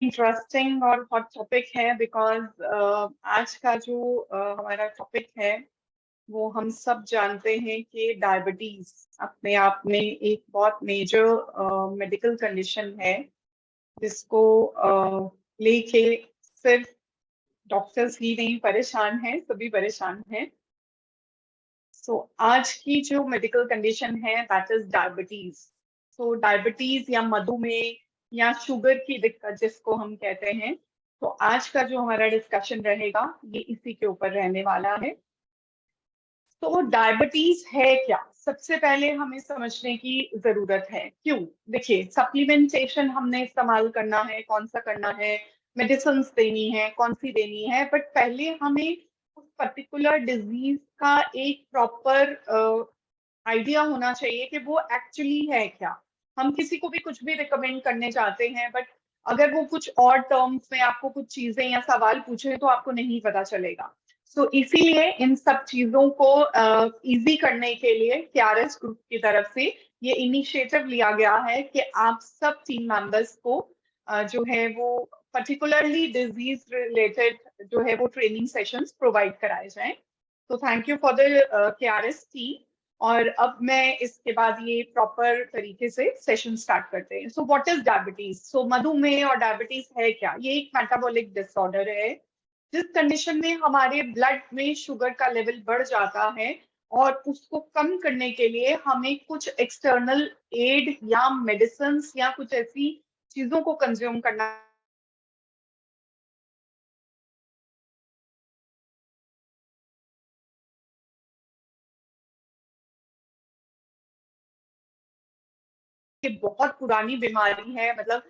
Interesting और hot topic है because आज का जो हमारा टॉपिक है वो हम सब जानते हैं कि डायबिटीज अपने आप में एक बहुत मेजर मेडिकल कंडीशन है जिसको लेके सिर्फ डॉक्टर्स ही नहीं परेशान हैं, सभी परेशान हैं। सो आज की जो मेडिकल कंडीशन है that is diabetes. So diabetes या मधुमेह या शुगर की दिक्कत जिसको हम कहते हैं, तो आज का जो हमारा डिस्कशन रहेगा ये इसी के ऊपर रहने वाला है। तो डायबिटीज है क्या, सबसे पहले हमें समझने की जरूरत है। क्यों? देखिए, सप्लीमेंटेशन हमने इस्तेमाल करना है, कौन सा करना है, मेडिसिन देनी है, कौन सी देनी है, बट पहले हमें उस पर्टिकुलर डिजीज का एक प्रॉपर आइडिया होना चाहिए कि वो एक्चुअली है क्या। हम किसी को भी कुछ भी रिकमेंड करने चाहते हैं, बट अगर वो कुछ और टर्म्स में आपको कुछ चीजें या सवाल पूछे तो आपको नहीं पता चलेगा। सो इसीलिए इन सब चीजों को इजी करने के लिए केआरएस ग्रुप की तरफ से ये इनिशिएटिव लिया गया है कि आप सब टीम मेंबर्स को जो है वो पर्टिकुलरली डिजीज रिलेटेड जो है वो ट्रेनिंग सेशंस प्रोवाइड कराए जाएं। तो thank you for the KRS team. और अब मैं इसके बाद ये प्रॉपर तरीके से सेशन स्टार्ट करते हैं। So what is diabetes? So मधुमेह और डायबिटीज है क्या? ये एक मेटाबॉलिक डिसऑर्डर है जिस कंडीशन में हमारे ब्लड में शुगर का लेवल बढ़ जाता है और उसको कम करने के लिए हमें कुछ एक्सटर्नल एड या मेडिसिन या कुछ ऐसी चीजों को कंज्यूम करना कि बहुत पुरानी बीमारी है। मतलब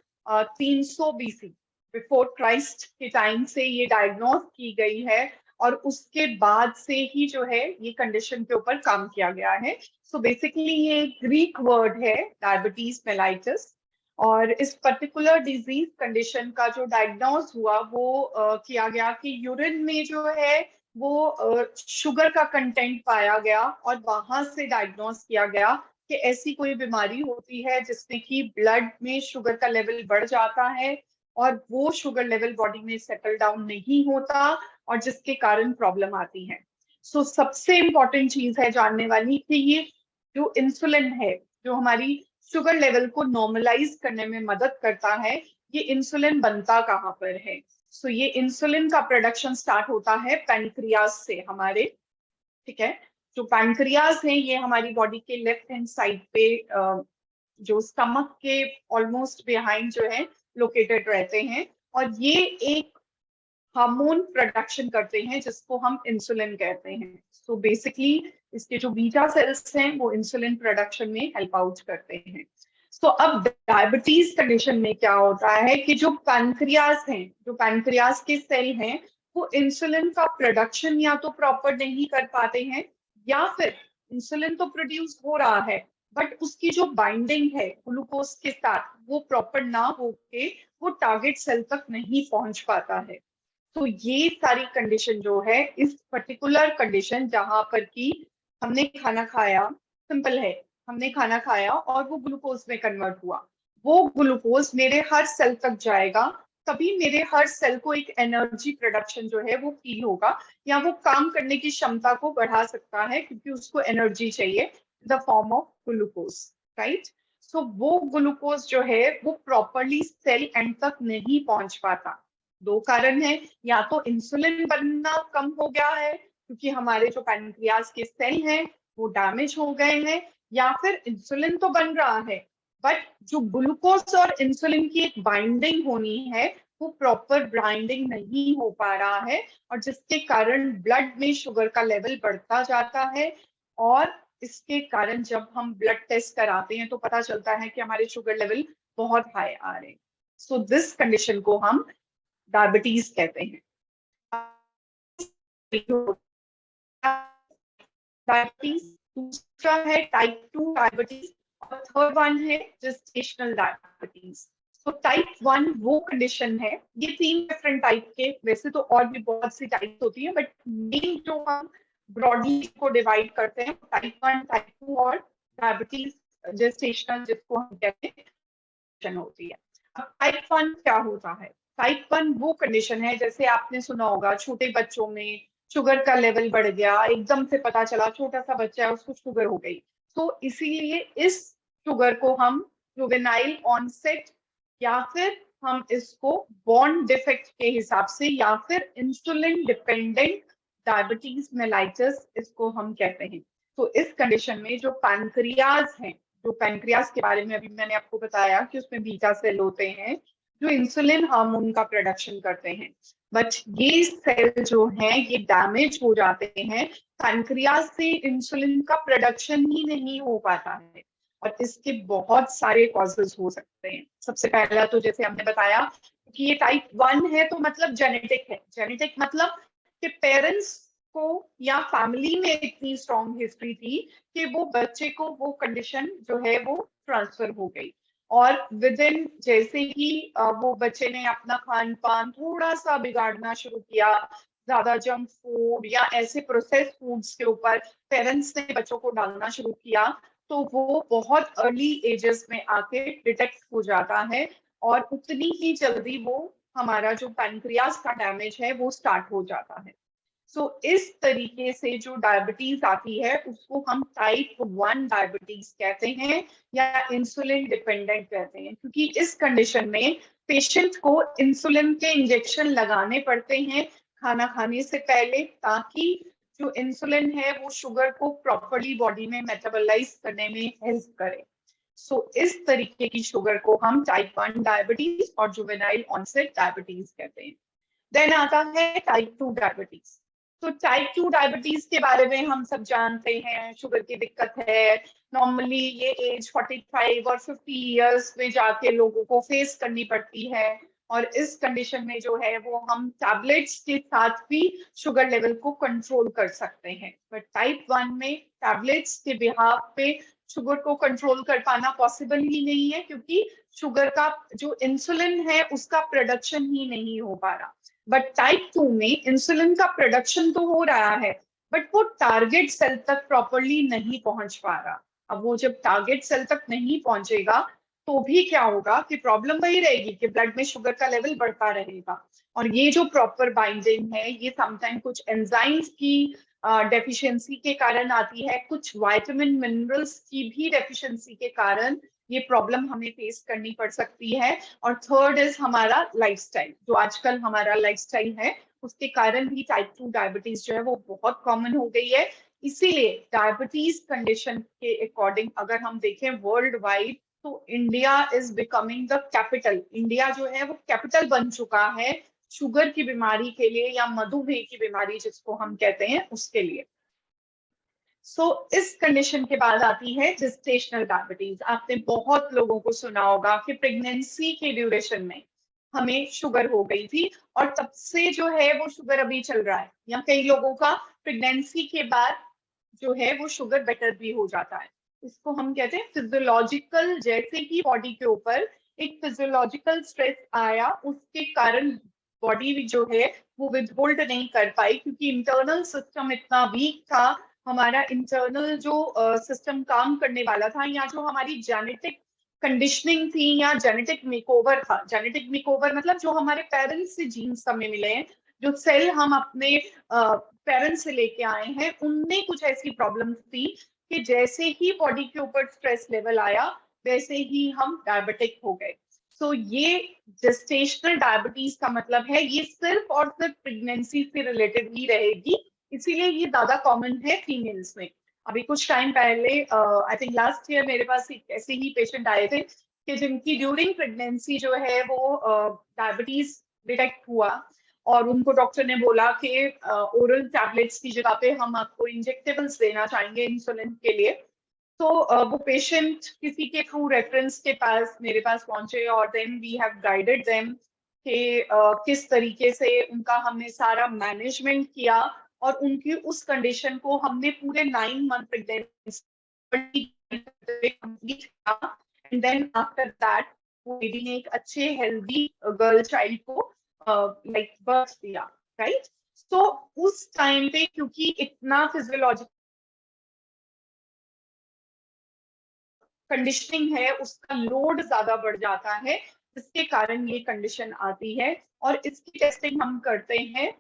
300 बीसी बिफोर क्राइस्ट के टाइम से ये डायग्नोज की गई है और उसके बाद से ही जो है ये कंडीशन के ऊपर काम किया गया है। सो बेसिकली ये ग्रीक वर्ड है डायबिटीज मेलाइटिस। और इस पर्टिकुलर डिजीज कंडीशन का जो डायग्नोज हुआ वो किया गया कि यूरिन में जो है वो शुगर का कंटेंट पाया गया और वहां से डायग्नोज किया गया कि ऐसी कोई बीमारी होती है जिसमें कि ब्लड में शुगर का लेवल बढ़ जाता है और वो शुगर लेवल बॉडी में सेटल डाउन नहीं होता और जिसके कारण प्रॉब्लम आती है। सो सबसे इम्पोर्टेंट चीज है जानने वाली कि ये जो इंसुलिन है जो हमारी शुगर लेवल को नॉर्मलाइज करने में मदद करता है, ये इंसुलिन बनता कहाँ पर है? सो ये इंसुलिन का प्रोडक्शन स्टार्ट होता है पैनक्रियास से हमारे। ठीक है? जो पैनक्रियाज है ये हमारी बॉडी के लेफ्ट हैंड साइड पे जो स्टमक के ऑलमोस्ट बिहाइंड जो है लोकेटेड रहते हैं। और ये एक हार्मोन प्रोडक्शन करते हैं जिसको हम इंसुलिन कहते हैं। सो बेसिकली इसके जो बीटा सेल्स हैं वो इंसुलिन प्रोडक्शन में हेल्प आउट करते हैं। सो अब डायबिटीज कंडीशन में क्या होता है कि जो पैनक्रियास हैं, जो पैनक्रियास के सेल हैं, वो इंसुलिन का प्रोडक्शन या तो प्रॉपर नहीं कर पाते हैं या फिर इंसुलिन तो प्रोड्यूस हो रहा है बट उसकी जो बाइंडिंग है ग्लूकोज के साथ वो प्रॉपर ना होके वो टारगेट सेल तक नहीं पहुंच पाता है। तो ये सारी कंडीशन जो है, इस पर्टिकुलर कंडीशन जहां पर कि हमने खाना खाया, सिंपल है, हमने खाना खाया और वो ग्लूकोज में कन्वर्ट हुआ, वो ग्लूकोज मेरे हर सेल तक जाएगा, तभी मेरे हर सेल को एक एनर्जी प्रोडक्शन जो है वो फील होगा या वो काम करने की क्षमता को बढ़ा सकता है क्योंकि उसको एनर्जी चाहिए the form of glucose. Right? So वो ग्लूकोज जो है वो प्रॉपरली सेल एंड तक नहीं पहुंच पाता। दो कारण है, या तो इंसुलिन बनना कम हो गया है क्योंकि हमारे जो पैनक्रियास के सेल हैं वो डैमेज हो गए हैं, या फिर इंसुलिन तो बन रहा है बट जो ग्लूकोज और इंसुलिन की एक बाइंडिंग होनी है वो प्रॉपर बाइंडिंग नहीं हो पा रहा है और जिसके कारण ब्लड में शुगर का लेवल बढ़ता जाता है। और इसके कारण जब हम ब्लड टेस्ट कराते हैं तो पता चलता है कि हमारे शुगर लेवल बहुत हाई आ रहे हैं। सो दिस कंडीशन को हम डायबिटीज कहते हैं। डायबिटीज, दूसरा है टाइप 2 डायबिटीज और थर्ड वन है जेस्टेशनल डायबिटीज। तो टाइप 1 वो कंडीशन है, ये तीन डिफरेंट टाइप के, वैसे तो और भी बहुत सी टाइप्स होती है बट मेन जो हम ब्रॉडली को डिवाइड करते हैं टाइप 1, टाइप 2 और डायबिटीज जेस्टेशनल जिसको हम कहते हैं होती है। टाइप 1 क्या होता है? टाइप 1 वो कंडीशन है, जैसे आपने सुना होगा छोटे बच्चों में शुगर का लेवल बढ़ गया, एकदम से पता चला छोटा सा बच्चा है उसको शुगर हो गई। तो इसीलिए इस शुगर को हम जुवेनाइल ऑनसेट या फिर हम इसको बॉर्न डिफेक्ट के हिसाब से या फिर इंसुलिन डिपेंडेंट डायबिटीज मेलाइटस इसको हम कहते हैं। तो इस कंडीशन में जो पैनक्रियाज है, जो पैनक्रियाज के बारे में अभी मैंने आपको बताया कि उसमें बीटा सेल होते हैं जो इंसुलिन हार्मोन का प्रोडक्शन करते हैं, बट ये सेल जो है ये डैमेज हो जाते हैं, पैनक्रियाज से इंसुलिन का प्रोडक्शन ही नहीं हो पाता है। और इसके बहुत सारे कॉजेज हो सकते हैं। सबसे पहला तो जैसे हमने बताया कि ये टाइप 1 है तो मतलब जेनेटिक है। जेनेटिक मतलब कि पेरेंट्स को या फैमिली में इतनी स्ट्रॉन्ग हिस्ट्री थी कि वो बच्चे को वो कंडीशन जो है वो ट्रांसफर हो गई। और विद इन जैसे ही वो बच्चे ने अपना खान पान थोड़ा सा बिगाड़ना शुरू किया, ज्यादा जंक फूड या ऐसे प्रोसेस फूड्स के ऊपर पेरेंट्स ने बच्चों को डालना शुरू किया, तो वो बहुत अर्ली एजेस में आके डिटेक्ट हो जाता है और उतनी ही जल्दी वो हमारा जो पैनक्रियाज का डैमेज है वो स्टार्ट हो जाता है। सो इस तरीके से जो डायबिटीज आती है उसको हम टाइप 1 डायबिटीज कहते हैं या इंसुलिन डिपेंडेंट कहते हैं, क्योंकि इस कंडीशन में पेशेंट को इंसुलिन के इंजेक्शन लगाने पड़ते हैं खाना खाने से पहले, ताकि जो इंसुलिन है वो शुगर को प्रॉपरली बॉडी में मेटाबोलाइज करने में हेल्प करे। सो इस तरीके की शुगर को हम टाइप 1 डायबिटीज और जुवेनाइल ऑनसेट डायबिटीज कहते हैं। देन आता है टाइप 2 डायबिटीज। तो टाइप 2 डायबिटीज के बारे में हम सब जानते हैं, शुगर की दिक्कत है। नॉर्मली ये एज 45 और 50 इयर्स में जाके लोगों को फेस करनी पड़ती है, और इस कंडीशन में जो है वो हम टैबलेट्स के साथ भी शुगर लेवल को कंट्रोल कर सकते हैं। बट टाइप 1 में टैबलेट्स के बिहाफ पे शुगर को कंट्रोल कर पाना पॉसिबल ही नहीं है, क्योंकि शुगर का जो इंसुलिन है उसका प्रोडक्शन ही नहीं हो पा रहा। बट टाइप 2 में इंसुलिन का प्रोडक्शन तो हो रहा है, बट वो टारगेट सेल तक प्रॉपरली नहीं पहुंच पा रहा। अब वो जब टारगेट सेल तक नहीं पहुंचेगा तो भी क्या होगा कि प्रॉब्लम वही रहेगी कि ब्लड में शुगर का लेवल बढ़ता रहेगा। और ये जो प्रॉपर बाइंडिंग है ये समटाइम कुछ एंजाइम्स की डेफिशिएंसी के कारण आती है, कुछ विटामिन मिनरल्स की भी डेफिशिएंसी के कारण ये प्रॉब्लम हमें फेस करनी पड़ सकती है। और थर्ड इज हमारा लाइफस्टाइल, जो आजकल हमारा लाइफस्टाइल है उसके कारण भी टाइप 2 डायबिटीज जो है वो बहुत कॉमन हो गई है। इसीलिए डायबिटीज कंडीशन के अकॉर्डिंग अगर हम देखें वर्ल्ड वाइड, तो India is becoming the capital. India जो है वो कैपिटल बन चुका है शुगर की बीमारी के लिए या मधुमेह की बीमारी जिसको हम कहते हैं उसके लिए। इस कंडीशन के बाद आती है जेस्टेशनल डायबिटीज। आपने बहुत लोगों को सुना होगा कि प्रेगनेंसी के ड्यूरेशन में हमें शुगर हो गई थी और तब से जो है वो शुगर अभी चल रहा है, या कई लोगों का प्रेगनेंसी के बाद जो है वो शुगर बेटर भी हो जाता है। इसको हम कहते हैं फिजियोलॉजिकल, जैसे ही बॉडी के ऊपर एक फिजियोलॉजिकल स्ट्रेस आया उसके कारण बॉडी जो है वो विदहोल्ड नहीं कर पाई, क्योंकि इंटरनल सिस्टम इतना वीक था। हमारा इंटरनल जो सिस्टम काम करने वाला था, या जो हमारी जेनेटिक कंडीशनिंग थी या जेनेटिक मेकओवर था। जेनेटिक मेकओवर मतलब जो हमारे पेरेंट्स से जीन्स हमें मिले हैं, जो सेल हम अपने पेरेंट्स से लेके आए हैं, उनमें कुछ ऐसी प्रॉब्लम्स थी कि जैसे ही बॉडी के ऊपर स्ट्रेस लेवल आया वैसे ही हम डायबिटिक हो गए। ये जेस्टेशनल डायबिटीज का मतलब है ये सिर्फ और सिर्फ प्रेगनेंसी से रिलेटेड ही रहेगी, इसीलिए ये ज्यादा कॉमन है फीमेल्स में। अभी कुछ टाइम पहले आई थिंक लास्ट ईयर मेरे पास एक ऐसे ही पेशेंट आए थे कि जिनकी ड्यूरिंग प्रेगनेंसी जो है वो डायबिटीज डिटेक्ट हुआ, और उनको डॉक्टर ने बोला कि ओरल टैबलेट्स की जगह पे हम आपको इंजेक्टेबल्स देना चाहेंगे इंसुलिन के लिए। तो वो पेशेंट किसी के थ्रू रेफरेंस के पास मेरे पास पहुंचे, और then we have guided them कि किस तरीके से उनका हमने सारा मैनेजमेंट किया, और उनकी उस कंडीशन को हमने पूरे 9 मंथ प्रेगनेंसी कंप्लीट किया। एंड देन आफ्टर दैट वो बेबी ने एक अच्छे हेल्दी गर्ल चाइल्ड को लाइक बर्थ दिया, राइट। तो उस टाइम पे क्योंकि इतना फिजियोलॉजिकल कंडीशनिंग है उसका लोड ज्यादा बढ़ जाता है, जिसके कारण ये कंडीशन आती है। और इसकी टेस्टिंग हम करते हैं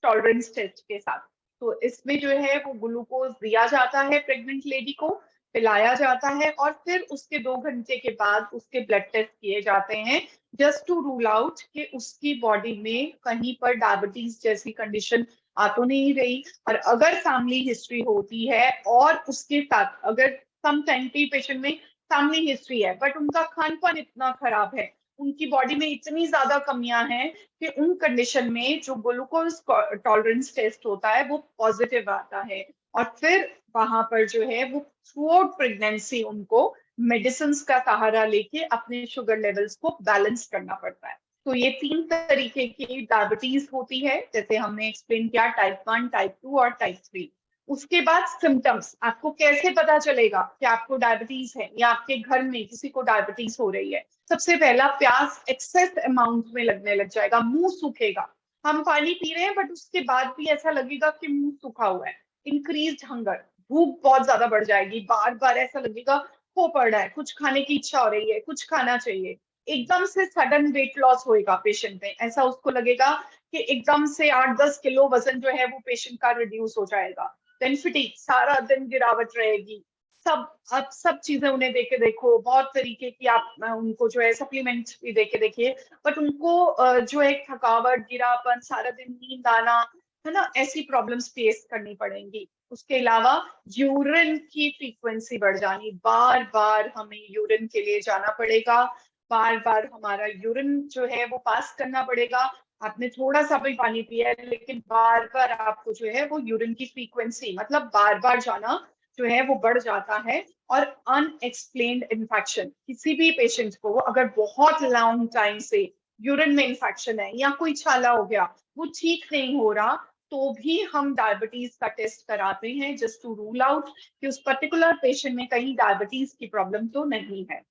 टॉलरेंस टेस्ट के साथ। तो इसमें जो है वो ग्लूकोज दिया जाता है प्रेग्नेंट लेडी को, पिलाया जाता है, और फिर उसके 2 घंटे के बाद उसके ब्लड टेस्ट किए जाते हैं, जस्ट टू रूल आउट कि उसकी बॉडी में कहीं पर डायबिटीज जैसी कंडीशन आ तो नहीं रही। और अगर फैमिली हिस्ट्री होती है और उसके साथ अगर सम टाइम पे पेशेंट में फैमिली हिस्ट्री है बट उनका खान पान इतना खराब है, उनकी बॉडी में इतनी ज्यादा कमियां हैं कि उन कंडीशन में जो ग्लूकोज टॉलरेंस टेस्ट होता है वो पॉजिटिव आता है। और फिर वहां पर जो है वो थ्रू आउट प्रेगनेंसी उनको मेडिसिन का सहारा लेके अपने शुगर लेवल्स को बैलेंस करना पड़ता है। तो ये 3 तरीके की डायबिटीज होती है, जैसे हमने एक्सप्लेन किया, टाइप 1, टाइप 2 और टाइप 3। उसके बाद सिम्टम्स, आपको कैसे पता चलेगा कि आपको डायबिटीज है या आपके घर में किसी को डायबिटीज हो रही है। सबसे पहला, प्यास एक्सेस अमाउंट में लगने लग जाएगा, मुंह सूखेगा। हम पानी पी रहे हैं बट उसके बाद भी ऐसा लगेगा कि मुंह सूखा हुआ है। इंक्रीज हंगर, भूख बहुत ज्यादा बढ़ जाएगी, बार बार ऐसा लगेगा हो पड़ रहा है, कुछ खाने की इच्छा हो रही है, कुछ खाना चाहिए। एकदम से सडन वेट लॉस होएगा पेशेंट में, ऐसा उसको लगेगा कि एकदम से 8-10 किलो वजन जो है वो पेशेंट का रिड्यूस हो जाएगा। देन फटीग, सारा दिन गिरावट रहेगी। सब, आप सब चीजें उन्हें देके देखो, बहुत तरीके की आप उनको जो है सप्लीमेंट भी देके देखिए, बट उनको जो है थकावट, गिरापन, सारा दिन नींद आना, है ना, ऐसी प्रॉब्लम्स फेस करनी पड़ेंगी। उसके अलावा यूरिन की फ्रीक्वेंसी बढ़ जानी, बार बार हमें यूरिन के लिए जाना पड़ेगा, बार बार हमारा यूरिन जो है वो पास करना पड़ेगा। आपने थोड़ा सा भी पानी पिया है लेकिन बार बार आपको जो है वो यूरिन की फ्रीक्वेंसी, मतलब बार बार जाना जो है वो बढ़ जाता है। और अनएक्सप्लेन्ड इन्फेक्शन, किसी भी पेशेंट को अगर बहुत लॉन्ग टाइम से यूरिन में इन्फेक्शन है या कोई छाला हो गया, वो ठीक नहीं हो रहा, तो भी हम डायबिटीज का टेस्ट कराते हैं, जस्ट टू रूल आउट कि उस पर्टिकुलर पेशेंट में कहीं डायबिटीज की प्रॉब्लम तो नहीं है।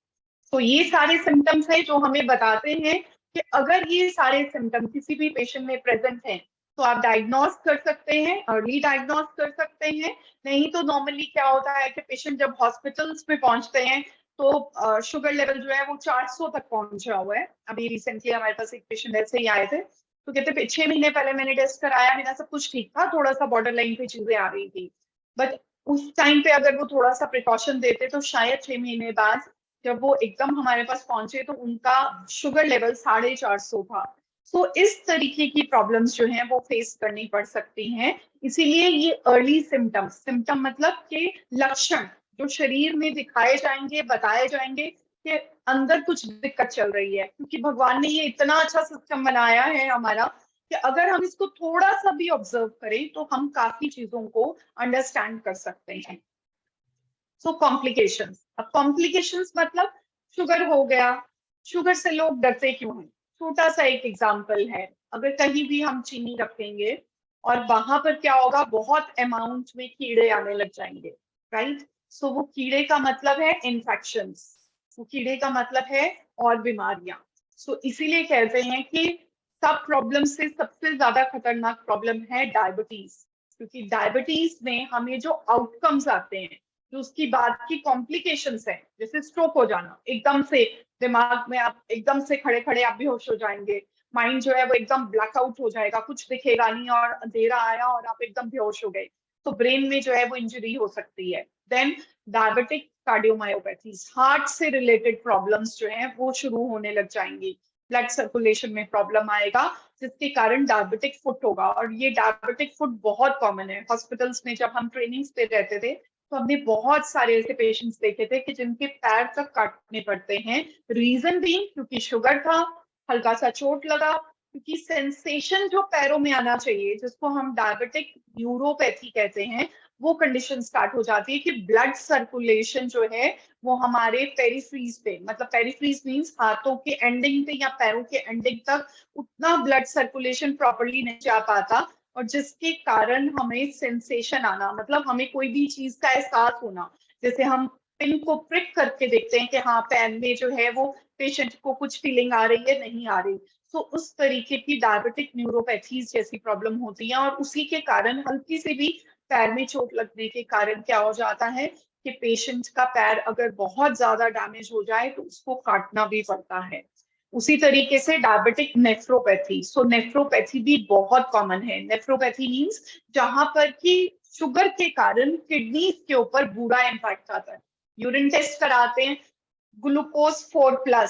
तो ये सारे सिम्टम्स हैं जो हमें बताते हैं कि अगर ये सारे सिम्टम किसी भी पेशेंट में प्रेजेंट हैं तो आप डायग्नोस कर सकते हैं, अर्ली डायग्नोस कर सकते हैं। नहीं तो नॉर्मली क्या होता है कि पेशेंट जब हॉस्पिटल्स में पहुंचते हैं तो शुगर लेवल जो है वो 400 तक पहुंचा हुआ है। अभी रिसेंटली हमारे पास एक पेशेंट ऐसे ही आए थे, तो कहते 6 महीने पहले मैंने टेस्ट कराया, मेरा सब कुछ ठीक था, थोड़ा सा बॉर्डर लाइन पे चीजें आ रही थी। बट उस टाइम पे अगर वो थोड़ा सा प्रिकॉशन देते तो शायद 6 महीने बाद जब वो एकदम हमारे पास पहुंचे तो उनका शुगर लेवल 450 था। तो इस तरीके की प्रॉब्लम्स जो हैं वो फेस करनी पड़ सकती हैं। इसीलिए ये अर्ली सिम्टम्स, सिम्टम मतलब कि लक्षण जो शरीर में दिखाए जाएंगे, बताए जाएंगे कि अंदर कुछ दिक्कत चल रही है, क्योंकि भगवान ने ये इतना अच्छा सिस्टम बनाया है हमारा कि अगर हम इसको थोड़ा सा भी ऑब्जर्व करें तो हम काफी चीजों को अंडरस्टैंड कर सकते हैं। सो कॉम्प्लिकेशंस, अब कॉम्प्लिकेशंस मतलब शुगर हो गया, शुगर से लोग डरते क्यों हैं? छोटा सा एक एग्जांपल है, अगर कहीं भी हम चीनी रखेंगे और वहां पर क्या होगा, बहुत अमाउंट में कीड़े आने लग जाएंगे, राइट? सो वो कीड़े का मतलब है इन्फेक्शंस, वो कीड़े का मतलब है और बीमारियां। सो इसीलिए कहते हैं कि सब प्रॉब्लम से सबसे ज्यादा खतरनाक प्रॉब्लम है डायबिटीज, क्योंकि डायबिटीज में हमें जो आउटकम्स आते हैं, जो उसकी बाद की कॉम्प्लिकेशंस है, जैसे स्ट्रोक हो जाना, एकदम से दिमाग में आप एकदम से खड़े खड़े आप बेहोश हो जाएंगे, माइंड जो है वो एकदम ब्लैकआउट हो जाएगा, कुछ दिखेगा नहीं और अंधेरा आया और आप एकदम बेहोश हो गए, तो ब्रेन में जो है वो इंजरी हो सकती है। देन डायबिटिक कार्डियोमायोपैथीज, हार्ट से रिलेटेड प्रॉब्लम्स जो है वो शुरू होने लग जाएंगी, ब्लड सर्कुलेशन में प्रॉब्लम आएगा, जिसके कारण डायबिटिक फुट होगा। और ये डायबिटिक फुट बहुत कॉमन है, हॉस्पिटल्स में जब हम ट्रेनिंग्स पे रहते थे तो हमने बहुत सारे ऐसे पेशेंट्स देखे थे कि जिनके पैर तक काटने पड़ते हैं। रीजन भी क्योंकि शुगर था, हल्का सा चोट लगा, क्योंकि सेंसेशन जो पैरों में आना चाहिए, जिसको हम डायबिटिक न्यूरोपैथी कहते हैं, वो कंडीशन स्टार्ट हो जाती है कि ब्लड सर्कुलेशन जो है वो हमारे पेरिफ्रीज पे, मतलब पेरिफ्रीज मींस हाथों के एंडिंग पे या पैरों के एंडिंग तक उतना ब्लड सर्कुलेशन प्रॉपरली नहीं जा पाता, और जिसके कारण हमें सेंसेशन आना, मतलब हमें कोई भी चीज का एहसास होना, जैसे हम पिन को प्रिक करके देखते हैं कि हाँ पैर में जो है वो पेशेंट को कुछ फीलिंग आ रही है, नहीं आ रही। तो उस तरीके की डायबिटिक न्यूरोपैथीज जैसी प्रॉब्लम होती है, और उसी के कारण हल्की सी भी पैर में चोट लगने के कारण क्या हो जाता है कि पेशेंट का पैर अगर बहुत ज्यादा डैमेज हो जाए तो उसको काटना भी पड़ता है। उसी तरीके से डायबिटिक नेफ्रोपैथी, सो नेफ्रोपैथी भी बहुत कॉमन है। नेफ्रोपैथी मींस जहां पर कि शुगर के कारण किडनी के ऊपर बुरा इम्पैक्ट आता है। यूरिन टेस्ट कराते हैं, ग्लूकोज 4+,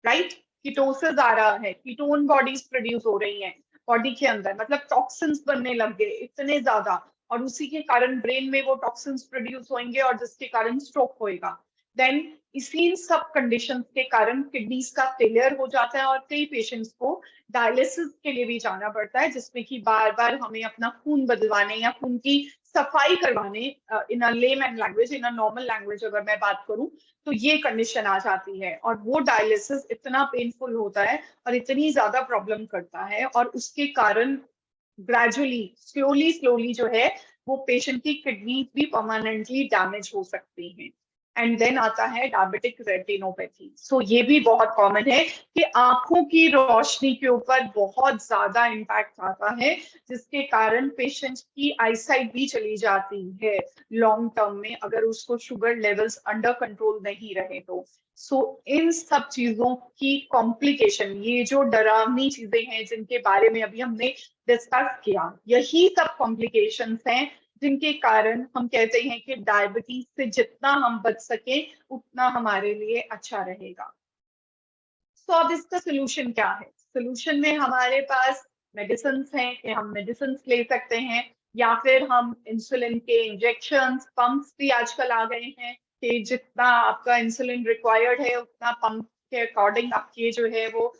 राइट, कीटोसिस आ रहा है, कीटोन बॉडीज प्रोड्यूस हो रही हैं बॉडी के अंदर, मतलब टॉक्सिन्स बनने लग गए इतने ज्यादा, और उसी के कारण ब्रेन में वो टॉक्सिन्स प्रोड्यूस होंगे और जिसके कारण स्ट्रोक होएगा। देन इसी सब कंडीशंस के कारण किडनीज का फेलियर हो जाता है और कई पेशेंट्स को डायलिसिस के लिए भी जाना पड़ता है, जिसमें कि बार बार हमें अपना खून बदलवाने या खून की सफाई करवाने, in a layman language, in a normal language अगर मैं बात करूं, तो ये कंडीशन आ जाती है। और वो डायलिसिस इतना पेनफुल होता है और इतनी ज्यादा प्रॉब्लम करता है, और उसके कारण ग्रेजुअली स्लोली स्लोली जो है वो पेशेंट की किडनी भी परमानेंटली डैमेज हो सकती हैं। एंड देन आता है डायबिटिक रेटिनोपैथी। सो ये भी बहुत कॉमन है कि आंखों की रोशनी के ऊपर बहुत ज्यादा इम्पैक्ट आता है, जिसके कारण पेशेंट की आईसाइट भी चली जाती है लॉन्ग टर्म में, अगर उसको शुगर लेवल्स अंडर कंट्रोल नहीं रहे तो। सो इन सब चीजों की कॉम्प्लिकेशन, ये जो डरावनी चीजें हैं जिनके बारे में अभी हमने डिस्कस किया, यही सब कॉम्प्लिकेशंस हैं जिनके कारण हम कहते हैं कि डायबिटीज से जितना हम बच सके उतना हमारे लिए अच्छा रहेगा। तो अब इसका सोल्यूशन क्या है? सोल्यूशन में हमारे पास मेडिसिन हैं कि हम मेडिसिन ले सकते हैं, या फिर हम इंसुलिन के इंजेक्शंस, पंप्स भी आजकल आ गए हैं कि जितना आपका इंसुलिन रिक्वायर्ड है उतना पंप के अकॉर्डिंग आपके जो है वो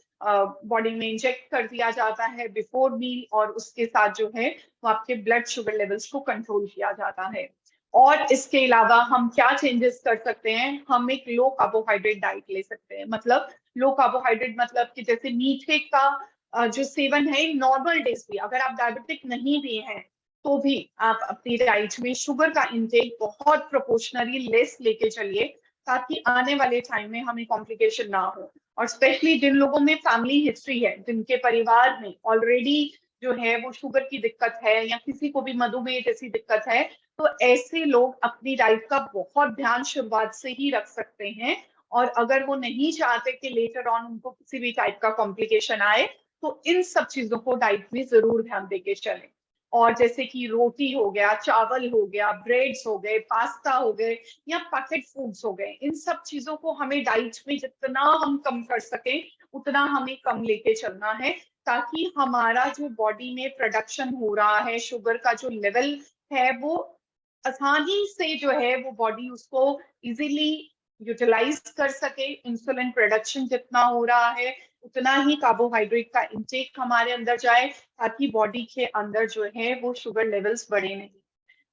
बॉडी में इंजेक्ट कर दिया जाता है बिफोर मील, और उसके साथ जो है वो आपके ब्लड शुगर लेवल्स को कंट्रोल किया जाता है। और इसके अलावा हम क्या चेंजेस कर सकते हैं? हम एक लो कार्बोहाइड्रेट डाइट ले सकते हैं। मतलब लो कार्बोहाइड्रेट मतलब कि जैसे मीठे का जो सेवन है नॉर्मल डेज भी, अगर आप डायबिटिक नहीं भी हैं तो भी आप अपनी डाइट में शुगर का इंटेक बहुत प्रोपोर्शनली लेस लेके चलिए, ताकि आने वाले टाइम में हमें कॉम्प्लिकेशन ना हो। और स्पेशली जिन लोगों में फैमिली हिस्ट्री है, जिनके परिवार में ऑलरेडी जो है वो शुगर की दिक्कत है या किसी को भी मधुमेह जैसी दिक्कत है, तो ऐसे लोग अपनी डाइट का बहुत ध्यान शुरुआत से ही रख सकते हैं। और अगर वो नहीं चाहते कि लेटर ऑन उनको किसी भी टाइप का कॉम्प्लिकेशन आए, तो इन सब चीजों को डाइट में जरूर ध्यान देके चलें। और जैसे कि रोटी हो गया, चावल हो गया, ब्रेड्स हो गए, पास्ता हो गए, या पैकेट फूड्स हो गए, इन सब चीजों को हमें डाइट में जितना हम कम कर सकें उतना हमें कम लेके चलना है, ताकि हमारा जो बॉडी में प्रोडक्शन हो रहा है शुगर का जो लेवल है वो आसानी से जो है वो बॉडी उसको इजीली यूटिलाइज कर सके। इंसुलिन प्रोडक्शन जितना हो रहा है उतना ही कार्बोहाइड्रेट का इंटेक हमारे अंदर जाए, ताकि बॉडी के अंदर जो है वो शुगर लेवल्स बढ़े नहीं।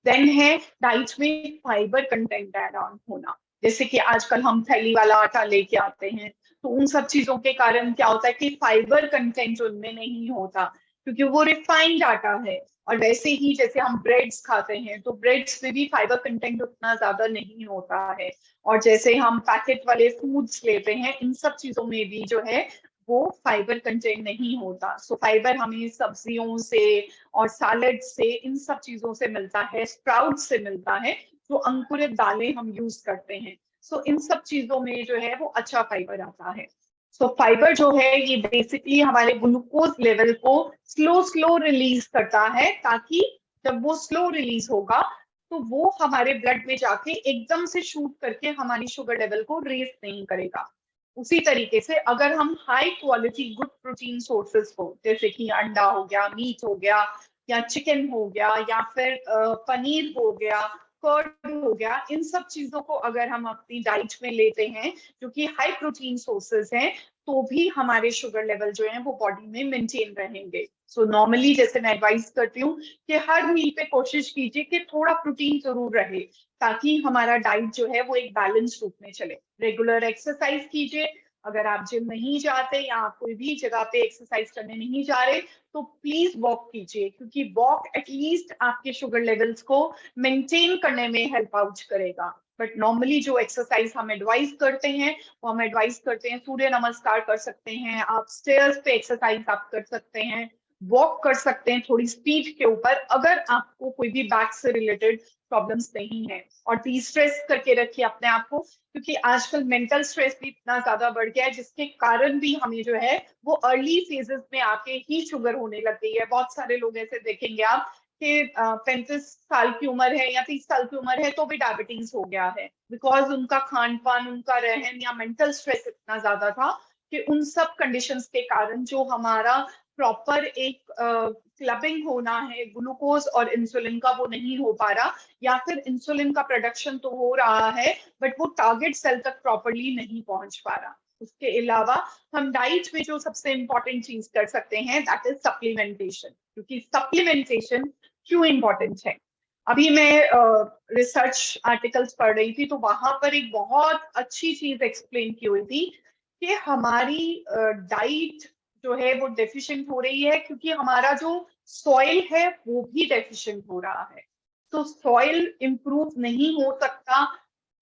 देन है डाइट में फाइबर कंटेंट ऐड ऑन होना। जैसे कि आजकल हम थैली वाला आटा लेके आते हैं, तो उन सब चीजों के कारण क्या होता है कि फाइबर कंटेंट उनमें नहीं होता, क्योंकि वो रिफाइंड आटा है। और वैसे ही जैसे हम ब्रेड्स खाते हैं, तो ब्रेड्स में भी फाइबर कंटेंट उतना ज्यादा नहीं होता है। और जैसे हम पैकेट वाले फूड्स लेते हैं, इन सब चीजों में भी जो है वो फाइबर कंटेंट नहीं होता। सो फाइबर हमें सब्जियों से और सैलेड से, इन सब चीजों से मिलता है, स्प्राउट से मिलता है, जो अंकुरित दालें हम यूज करते हैं। सो इन सब चीजों में जो है वो अच्छा फाइबर आता है। सो फाइबर जो है ये बेसिकली हमारे ग्लूकोज लेवल को स्लो स्लो रिलीज करता है, ताकि जब वो स्लो रिलीज होगा तो वो हमारे ब्लड में जाके एकदम से शूट करके हमारी शुगर लेवल को रेस नहीं करेगा। उसी तरीके से अगर हम high quality good protein sources को, जैसे कि अंडा हो गया, मीट हो गया, या चिकन हो गया, या फिर पनीर हो गया, कर्ड हो गया, इन सब चीजों को अगर हम अपनी डाइट में लेते हैं जो कि हाई प्रोटीन सोर्सेस हैं, तो भी हमारे शुगर लेवल जो है वो बॉडी में मेंटेन रहेंगे। सो नॉर्मली जैसे मैं एडवाइस करती हूँ कि हर मील पे कोशिश कीजिए कि थोड़ा प्रोटीन जरूर रहे, ताकि हमारा डाइट जो है वो एक बैलेंस रूप में चले। रेगुलर एक्सरसाइज कीजिए। अगर आप जिम नहीं जाते या आप कोई भी जगह पे एक्सरसाइज करने नहीं जा रहे, तो प्लीज वॉक कीजिए, क्योंकि वॉक एटलीस्ट आपके शुगर लेवल्स को मेंटेन करने में हेल्प आउट करेगा। बट नॉर्मली जो एक्सरसाइज हम एडवाइस करते हैं, वो हम एडवाइस करते हैं सूर्य नमस्कार कर सकते हैं आप, स्टेयर्स पे एक्सरसाइज आप कर सकते हैं, वॉक कर सकते हैं थोड़ी स्पीड के ऊपर, अगर आपको कोई भी बैक से रिलेटेड प्रॉब्लम्स नहीं है। और डिस्ट्रेस करके रखिए अपने आप को, क्योंकि आजकल मेंटल स्ट्रेस भी इतना ज्यादा बढ़ गया है, जिसके कारण भी हमें जो है वो अर्ली फेजेस में आके ही शुगर होने लग गई है। बहुत सारे लोग ऐसे देखेंगे आप कि 35 साल की उम्र है या 30 साल की उम्र है तो भी डायबिटीज हो गया है, बिकॉज उनका खान पान, उनका रहन या मेंटल स्ट्रेस इतना ज्यादा था कि उन सब कंडीशंस के कारण जो हमारा प्रॉपर एक क्लबिंग होना है ग्लूकोज और इंसुलिन का, वो नहीं हो पा रहा, या फिर इंसुलिन का प्रोडक्शन तो हो रहा है बट वो टारगेट सेल तक प्रॉपरली नहीं पहुंच पा रहा। उसके अलावा हम डाइट में जो सबसे इंपॉर्टेंट चीज कर सकते हैं दैट इज सप्लीमेंटेशन। क्योंकि सप्लीमेंटेशन क्यों इंपॉर्टेंट है, अभी मैं रिसर्च आर्टिकल्स पढ़ रही थी तो वहां पर एक बहुत अच्छी चीज एक्सप्लेन की हुई थी कि हमारी डाइट जो है वो डेफिशिएंट हो रही है, क्योंकि हमारा जो सॉइल है वो भी डेफिशिएंट हो रहा है। तो सॉइल इंप्रूव नहीं हो सकता,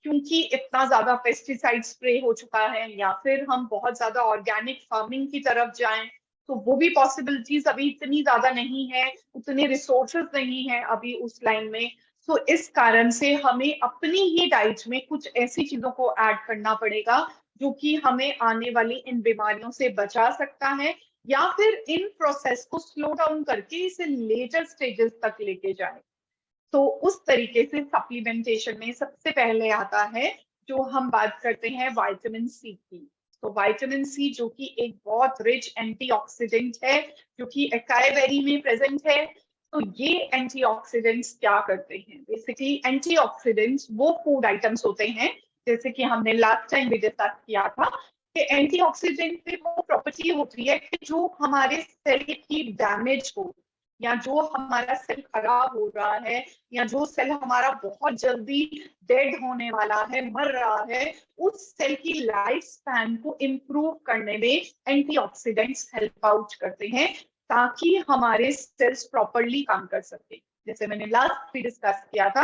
क्योंकि इतना ज्यादा पेस्टिसाइड स्प्रे हो चुका है, या फिर हम बहुत ज्यादा ऑर्गेनिक फार्मिंग की तरफ जाएं तो वो भी पॉसिबिलिटीज अभी इतनी ज्यादा नहीं है, उतने रिसोर्सेज नहीं है अभी उस लाइन में। तो इस कारण से हमें अपनी ही डाइट में कुछ ऐसी चीजों को ऐड करना पड़ेगा जो कि हमें आने वाली इन बीमारियों से बचा सकता है, या फिर इन प्रोसेस को स्लो डाउन करके इसे लेटर स्टेजेस तक लेके जाए। तो उस तरीके से सप्लीमेंटेशन में सबसे पहले आता है जो हम बात करते हैं विटामिन सी की। तो विटामिन सी जो कि एक बहुत रिच एंटीऑक्सीडेंट है, जो कि अकाई बेरी में प्रेजेंट है। तो ये एंटीऑक्सीडेंट्स क्या करते हैं, बेसिकली एंटीऑक्सीडेंट्स वो फूड आइटम्स होते हैं, जैसे कि हमने लास्ट टाइम भी डिस्कस किया था कि एंटीऑक्सीडेंट में वो प्रॉपर्टी होती है कि जो हमारे सेल की डैमेज हो, या जो हमारा सेल खराब हो रहा है, या जो सेल हमारा बहुत जल्दी डेड होने वाला है, मर रहा है, उस सेल की लाइफ स्पैन को इम्प्रूव करने में एंटीऑक्सीडेंट्स हेल्प आउट करते हैं, ताकि हमारे सेल्स प्रॉपरली काम कर सके। जैसे मैंने लास्ट भी डिस्कस किया था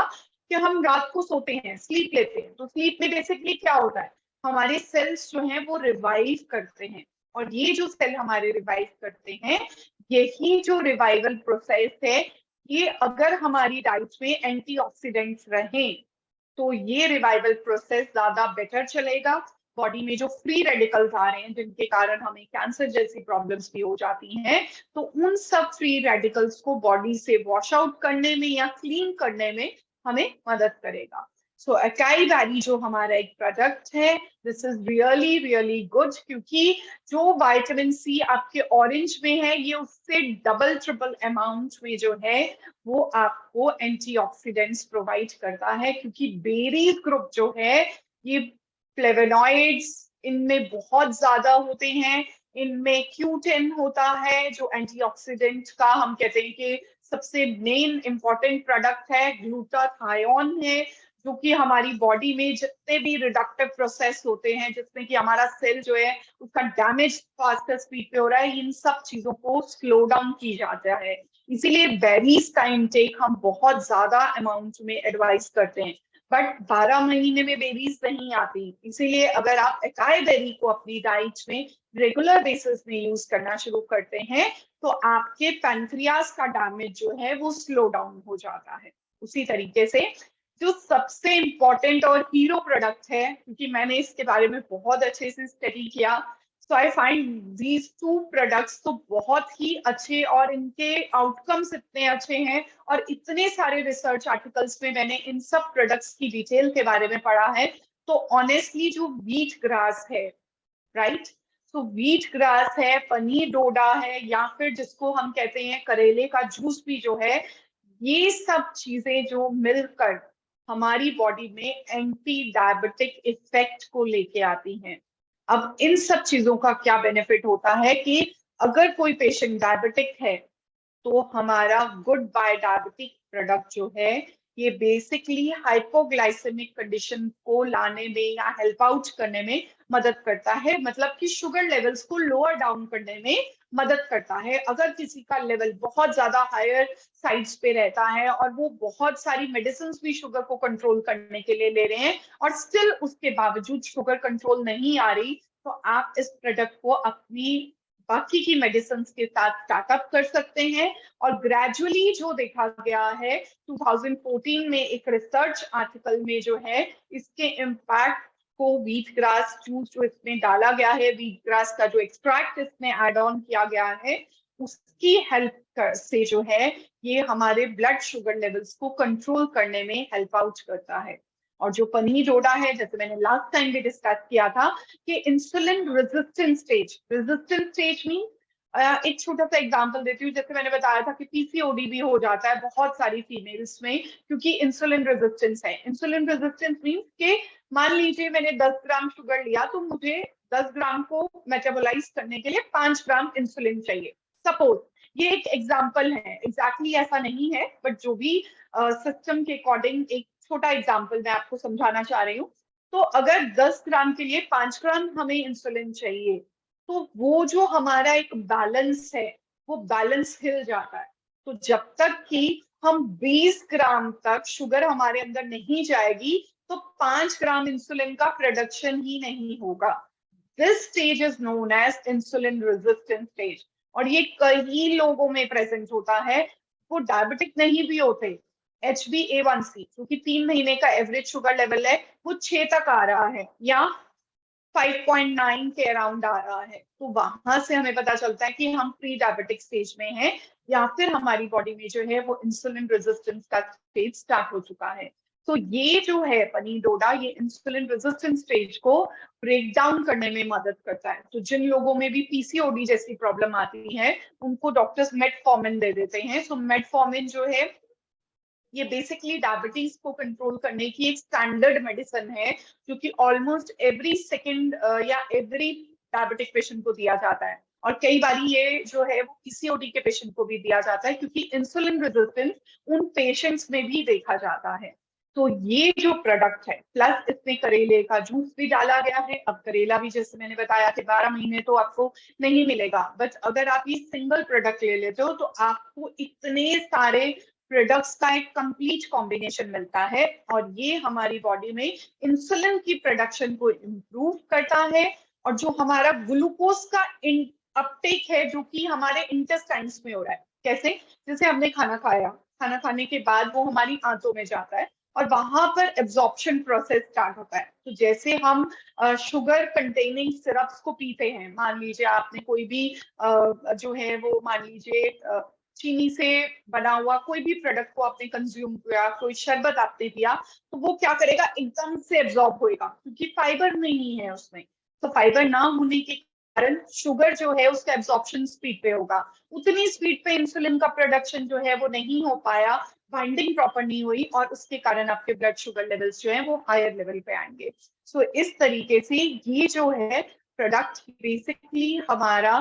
कि हम रात को सोते हैं, स्लीप लेते हैं, तो स्लीप में बेसिकली क्या होता है, हमारे सेल्स जो हैं वो रिवाइव करते हैं। और ये जो सेल हमारे रिवाइव करते हैं, यही जो रिवाइवल प्रोसेस है, ये अगर हमारी डाइट में एंटीऑक्सीडेंट्स रहें तो ये रिवाइवल प्रोसेस ज्यादा बेटर चलेगा। बॉडी में जो फ्री रेडिकल्स आ रहे हैं जिनके कारण हमें कैंसर जैसी प्रॉब्लम्स भी हो जाती हैं, तो उन सब फ्री रेडिकल्स को बॉडी से वॉश आउट करने में या क्लीन करने में हमें मदद करेगा। सो अकाई बेरी जो हमारा एक प्रोडक्ट है, this is really really good, क्योंकि जो विटामिन सी आपके ऑरेंज में है ये उससे डबल ट्रिपल अमाउंट में जो है वो आपको एंटीऑक्सीडेंट्स प्रोवाइड करता है। क्योंकि बेरीज ग्रुप जो है ये फ्लेवोनॉइड्स इनमें बहुत ज्यादा होते हैं, इनमें Q10 होता है जो एंटीऑक्सीडेंट का हम कहते हैं कि सबसे मेन इंपॉर्टेंट प्रोडक्ट है। ग्लूटाथायोन है जो कि हमारी बॉडी में जितने भी रिडक्टिव प्रोसेस होते हैं, जिसमें कि हमारा सेल जो है उसका डैमेज फास्टर स्पीड पे हो रहा है, इन सब चीजों को स्लो डाउन की जाता है। इसीलिए बेरीज का इंटेक हम बहुत ज्यादा अमाउंट में एडवाइस करते हैं, बट 12 महीने में बेरीज नहीं आती। इसीलिए अगर आप अकाई बेरी को अपनी डाइट में रेगुलर बेसिस में यूज करना शुरू करते हैं तो आपके पैंक्रियास का डैमेज जो है वो स्लो डाउन हो जाता है। उसी तरीके से जो सबसे इंपॉर्टेंट और हीरो प्रोडक्ट है, क्योंकि मैंने इसके बारे में बहुत अच्छे से स्टडी किया, so I find these two products तो बहुत ही अच्छे, और इनके आउटकम्स इतने अच्छे हैं, और इतने सारे रिसर्च आर्टिकल्स में मैंने इन सब प्रोडक्ट्स की डिटेल के बारे में पढ़ा है। तो ऑनेस्टली जो व्हीट ग्रास है, राइट, तो व्हीट ग्रास है, पनीर डोडा है, या फिर जिसको हम कहते हैं करेले का जूस भी जो है, ये सब चीजें जो मिलकर हमारी बॉडी में एंटी डायबिटिक इफेक्ट को लेके आती हैं। अब इन सब चीजों का क्या बेनिफिट होता है कि अगर कोई पेशेंट डायबिटिक है तो हमारा गुड बाय डायबिटिक प्रोडक्ट जो है ये बेसिकली हाइपोग्लाइसेमिक कंडीशन को लाने में या हेल्प आउट करने में मदद करता है, मतलब कि शुगर लेवल्स को लोअर डाउन करने में मदद करता है। अगर किसी का लेवल बहुत ज्यादा हायर साइड्स पे रहता है और वो बहुत सारी मेडिसिन भी शुगर को कंट्रोल करने के लिए ले रहे हैं और स्टिल उसके बावजूद शुगर कंट्रोल नहीं आ रही, तो आप इस प्रोडक्ट को अपनी बाकी की मेडिसिन के साथ स्टार्टअप कर सकते हैं। और ग्रेजुअली जो देखा गया है 2014 में एक रिसर्च आर्टिकल में जो है इसके इम्पैक्ट को व्हीट ग्रास जूस जो इसमें डाला गया है, व्हीट ग्रास का जो एक्सट्रैक्ट इसमें ऐड ऑन किया गया है, उसकी हेल्प से जो है ये हमारे ब्लड शुगर लेवल्स को कंट्रोल करने में हेल्प आउट करता है। और जो पनीर डोडा है, जैसे मैंने लास्ट टाइम भी डिस्कस किया था कि इंसुलिन रेजिस्टेंट स्टेज मीन, एक छोटा सा एग्जांपल देती हूँ। जैसे मैंने बताया था कि पीसीओडी भी हो जाता है बहुत सारी फीमेल्स में क्योंकि इंसुलिन रेजिस्टेंस है। इंसुलिन रेजिस्टेंस मीन के मान लीजिए मैंने 10 ग्राम शुगर लिया तो मुझे 10 ग्राम को मेटाबोलाइज करने के लिए 5 ग्राम इंसुलिन चाहिए, सपोज। ये एक एग्जाम्पल है, एग्जैक्टली ऐसा नहीं है, बट जो भी सिस्टम के अकॉर्डिंग एक छोटा एग्जाम्पल मैं आपको समझाना चाह रही हूँ। तो अगर 10 ग्राम के लिए 5 ग्राम हमें इंसुलिन चाहिए, तो वो जो हमारा एक बैलेंस है वो बैलेंस हिल जाता है। तो जब तक कि हम 20 ग्राम तक शुगर हमारे अंदर नहीं जाएगी तो 5 ग्राम इंसुलिन का प्रोडक्शन ही नहीं होगा। This stage is known as insulin resistant stage. और ये कई लोगों में प्रेजेंट होता है, वो डायबिटिक नहीं भी होते। HbA1c जो कि 3 महीने का एवरेज शुगर लेवल है वो 6 तक आ रहा है या 5.9 के अराउंड आ रहा है, तो वहां से हमें पता चलता है कि हम प्री डायबिटिक स्टेज में हैं या फिर हमारी बॉडी में जो है वो इंसुलिन रेजिस्टेंस का स्टेज स्टार्ट हो चुका है। तो ये जो है पनीर डोडा, ये इंसुलिन रेजिस्टेंस स्टेज को ब्रेक डाउन करने में मदद करता है। तो जिन लोगों में भी पीसीओडी जैसी प्रॉब्लम आती है उनको डॉक्टर्स मेटफॉर्मिन दे देते हैं। सो मेटफॉर्मिन जो है ये बेसिकली डायबिटीज को कंट्रोल करने की एक स्टैंडर्ड मेडिसिन है जो कि ऑलमोस्ट एवरी सेकंड या एवरी डायबिटिक पेशेंट को दिया जाता है। और कई बार ये जो है वो पीसीओडी के पेशेंट को भी दिया जाता है क्योंकि इंसुलिन रेजिस्टेंस उन पेशेंट्स में भी देखा जाता है। तो ये जो प्रोडक्ट है, प्लस इसमें करेले का जूस भी डाला गया है। अब करेला भी जैसे मैंने बताया कि 12 महीने तो आपको नहीं मिलेगा, बट अगर आप ये सिंगल प्रोडक्ट ले लेते हो तो आपको इतने सारे प्रोडक्ट्स का एक कंप्लीट कॉम्बिनेशन मिलता है। और ये हमारी बॉडी में इंसुलिन की प्रोडक्शन को इम्प्रूव करता है। और जो हमारा ग्लूकोज का अपटेक है जो कि हमारे इंटेस्टाइन्स में हो रहा है, कैसे? जैसे हमने खाना खाया, खाना खाने के बाद वो हमारी आंतों में जाता है और वहां पर एब्जॉर्प्शन प्रोसेस स्टार्ट होता है। तो जैसे हम शुगर कंटेनिंग सिरप्स को पीते हैं, मान लीजिए आपने कोई भी जो है वो मान लीजिए चीनी से बना हुआ कोई भी प्रोडक्ट को आपने कंज्यूम किया, कोई शरबत आपने पिया, तो वो क्या करेगा, एकदम से एब्जॉर्ब होएगा क्योंकि फाइबर नहीं है उसमें। तो फाइबर ना होने के कारण शुगर जो है उसका एब्जॉर्प्शन स्पीड पे होगा, उतनी स्पीड पे इंसुलिन का प्रोडक्शन जो है वो नहीं हो पाया, बाइंडिंग प्रॉपर नहीं हुई और उसके कारण आपके ब्लड शुगर लेवल्स जो है वो हायर लेवल पे आएंगे। सो इस तरीके से ये जो है प्रोडक्ट बेसिकली हमारा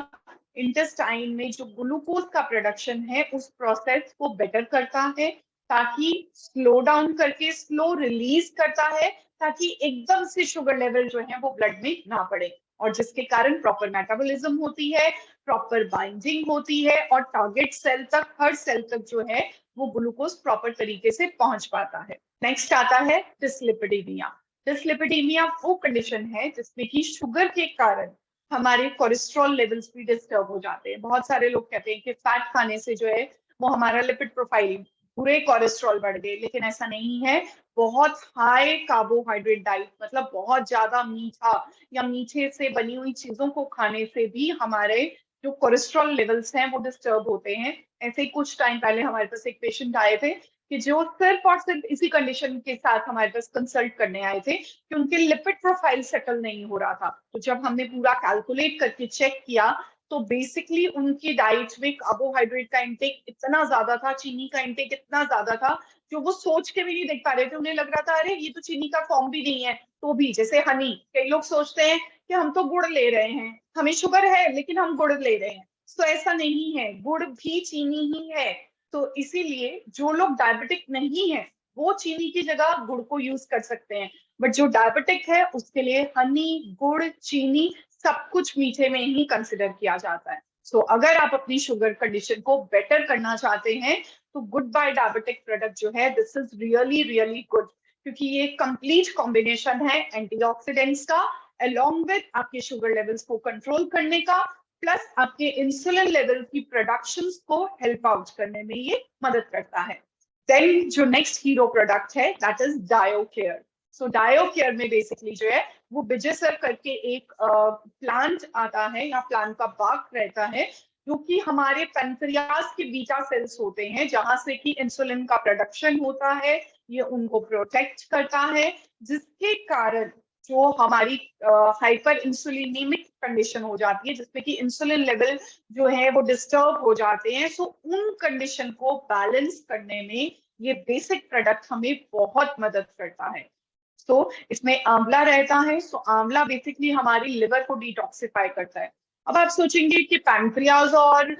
इंटेस्टाइन में जो ग्लूकोज का प्रोडक्शन है उस प्रोसेस को बेटर करता है, ताकि स्लो डाउन करके स्लो रिलीज करता है, ताकि एकदम से शुगर लेवल जो है वो ब्लड में ना बढ़े, और जिसके कारण प्रॉपर मेटाबॉलिज्म होती है, प्रॉपर बाइंडिंग होती है और टारगेट सेल तक, हर सेल तक जो है वो ग्लूकोज प्रॉपर तरीके से पहुंच पाता है। नेक्स्ट आता है डिसलिपिडीमिया। डिसलिपिडीमिया वो कंडीशन है जिसमें कि शुगर के कारण हमारे कोलेस्ट्रॉल लेवल्स भी डिस्टर्ब हो जाते हैं। बहुत सारे लोग कहते हैं कि फैट खाने से जो है वो हमारा लिपिड प्रोफाइल, पूरे कोलेस्ट्रॉल बढ़ गए, लेकिन ऐसा नहीं है। बहुत हाई कार्बोहाइड्रेट डाइट, मतलब बहुत ज्यादा मीठा या मीठे से बनी हुई चीजों को खाने से भी हमारे जो कोलेस्ट्रॉल लेवल्स हैं वो डिस्टर्ब होते हैं। ऐसे ही कुछ टाइम पहले हमारे पास एक पेशेंट आए थे कि जो सिर्फ और सिर्फ इसी कंडीशन के साथ हमारे पास कंसल्ट करने आए थे कि उनके लिपिड प्रोफाइल सेटल नहीं हो रहा था। तो जब हमने पूरा कैलकुलेट करके चेक किया तो बेसिकली उनकी डाइट में कार्बोहाइड्रेट का इंटेक इतना ज्यादा था, चीनी का इंटेक इतना ज्यादा था, जो वो सोच के भी नहीं देख पा रहे थे। उन्हें लग रहा था अरे ये तो चीनी का फॉर्म भी नहीं है। तो भी जैसे हनी, कई लोग सोचते हैं कि हम तो गुड़ ले रहे हैं, हमें शुगर है लेकिन हम गुड़ ले रहे हैं। तो ऐसा नहीं है, गुड़ भी चीनी ही है। तो इसीलिए जो लोग डायबिटिक नहीं है वो चीनी की जगह गुड़ को यूज कर सकते हैं, बट जो डायबिटिक है उसके लिए हनी, गुड़, चीनी सब कुछ मीठे में ही कंसिडर किया जाता है। सो अगर आप अपनी शुगर कंडीशन को बेटर करना चाहते हैं तो गुड बाय डायबिटिक प्रोडक्ट जो है this is really really good, क्योंकि ये कंप्लीट कॉम्बिनेशन है एंटीऑक्सीडेंट्स का अलोंग विद आपके शुगर लेवल्स को कंट्रोल करने का, प्लस आपके इंसुलिन लेवल की प्रोडक्शन को हेल्प आउट करने में ये मदद करता है। देन जो नेक्स्ट हीरो प्रोडक्ट है दैट इज डायोकेयर। सो डायोकेयर में बेसिकली जो है वो विजय सर करके एक प्लांट आता है या प्लांट का बाग रहता है जो कि हमारे पैंक्रियाज के बीटा सेल्स होते हैं जहां से कि इंसुलिन का प्रोडक्शन होता है, ये उनको प्रोटेक्ट करता है, जिसके कारण जो हमारी हाइपर इंसुलिनेमिक कंडीशन हो जाती है जिसमें कि इंसुलिन लेवल जो है वो डिस्टर्ब हो जाते हैं, सो उन कंडीशन को बैलेंस करने में ये बेसिक प्रोडक्ट हमें बहुत मदद करता है। सो इसमें आंवला रहता है। सो आंवला बेसिकली हमारी लिवर को डिटॉक्सिफाई करता है। अब आप सोचेंगे कि पैंक्रियाज और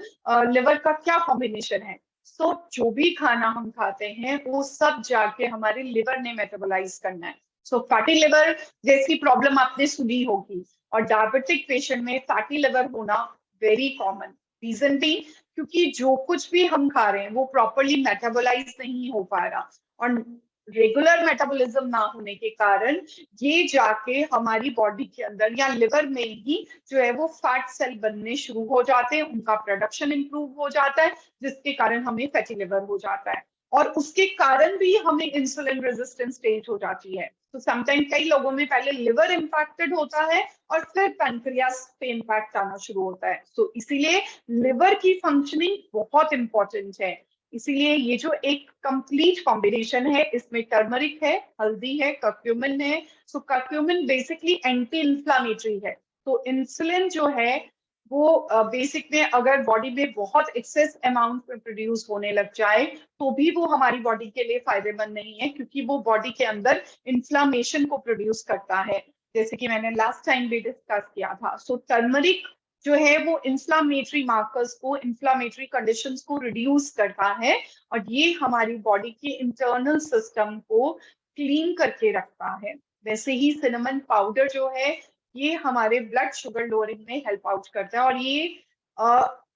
लिवर का क्या कॉम्बिनेशन है। सो जो भी खाना हम खाते हैं वो सब जाके हमारे लिवर ने मेटाबोलाइज करना है। सो फैटी लिवर जैसी प्रॉब्लम आपने सुनी होगी, और डायबिटिक पेशेंट में फैटी लिवर होना वेरी कॉमन। रीजन भी क्योंकि जो कुछ भी हम खा रहे हैं वो प्रॉपरली मेटाबोलाइज नहीं हो पा रहा, और रेगुलर मेटाबॉलिज्म ना होने के कारण ये जाके हमारी बॉडी के अंदर या लिवर में ही जो है वो फैट सेल बनने शुरू हो जाते हैं, उनका प्रोडक्शन इंप्रूव हो जाता है, जिसके कारण हमें फैटी लिवर हो जाता है, और उसके कारण भी हमें इंसुलिन रेजिस्टेंस स्टेज हो जाती है। तो समटाइम कई लोगों में पहले लिवर इंपैक्टेड होता है और फिर पैंक्रियास पे इंपैक्ट आना शुरू होता है। तो इसीलिए लिवर की फंक्शनिंग बहुत इंपॉर्टेंट है। इसीलिए ये जो एक कंप्लीट कॉम्बिनेशन है, इसमें टर्मरिक है, हल्दी है, कर्क्यूमिन है। सो कर्क्यूमिन बेसिकली एंटी इंफ्लामेटरी है। तो इंसुलिन जो है वो बेसिक में अगर बॉडी में बहुत एक्सेस अमाउंट में प्रोड्यूस होने लग जाए तो भी वो हमारी बॉडी के लिए फायदेमंद नहीं है, क्योंकि वो बॉडी के अंदर इंफ्लामेशन को प्रोड्यूस करता है, जैसे कि मैंने लास्ट टाइम भी डिस्कस किया था। सो टर्मरिक जो है वो इंफ्लामेटरी मार्कर्स को, इंफ्लामेटरी कंडीशंस को रिड्यूस करता है, और ये हमारी बॉडी के इंटरनल सिस्टम को क्लीन करके रखता है। वैसे ही सिनेमन पाउडर जो है ये हमारे ब्लड शुगर लोअरिंग में हेल्प आउट करता है, और ये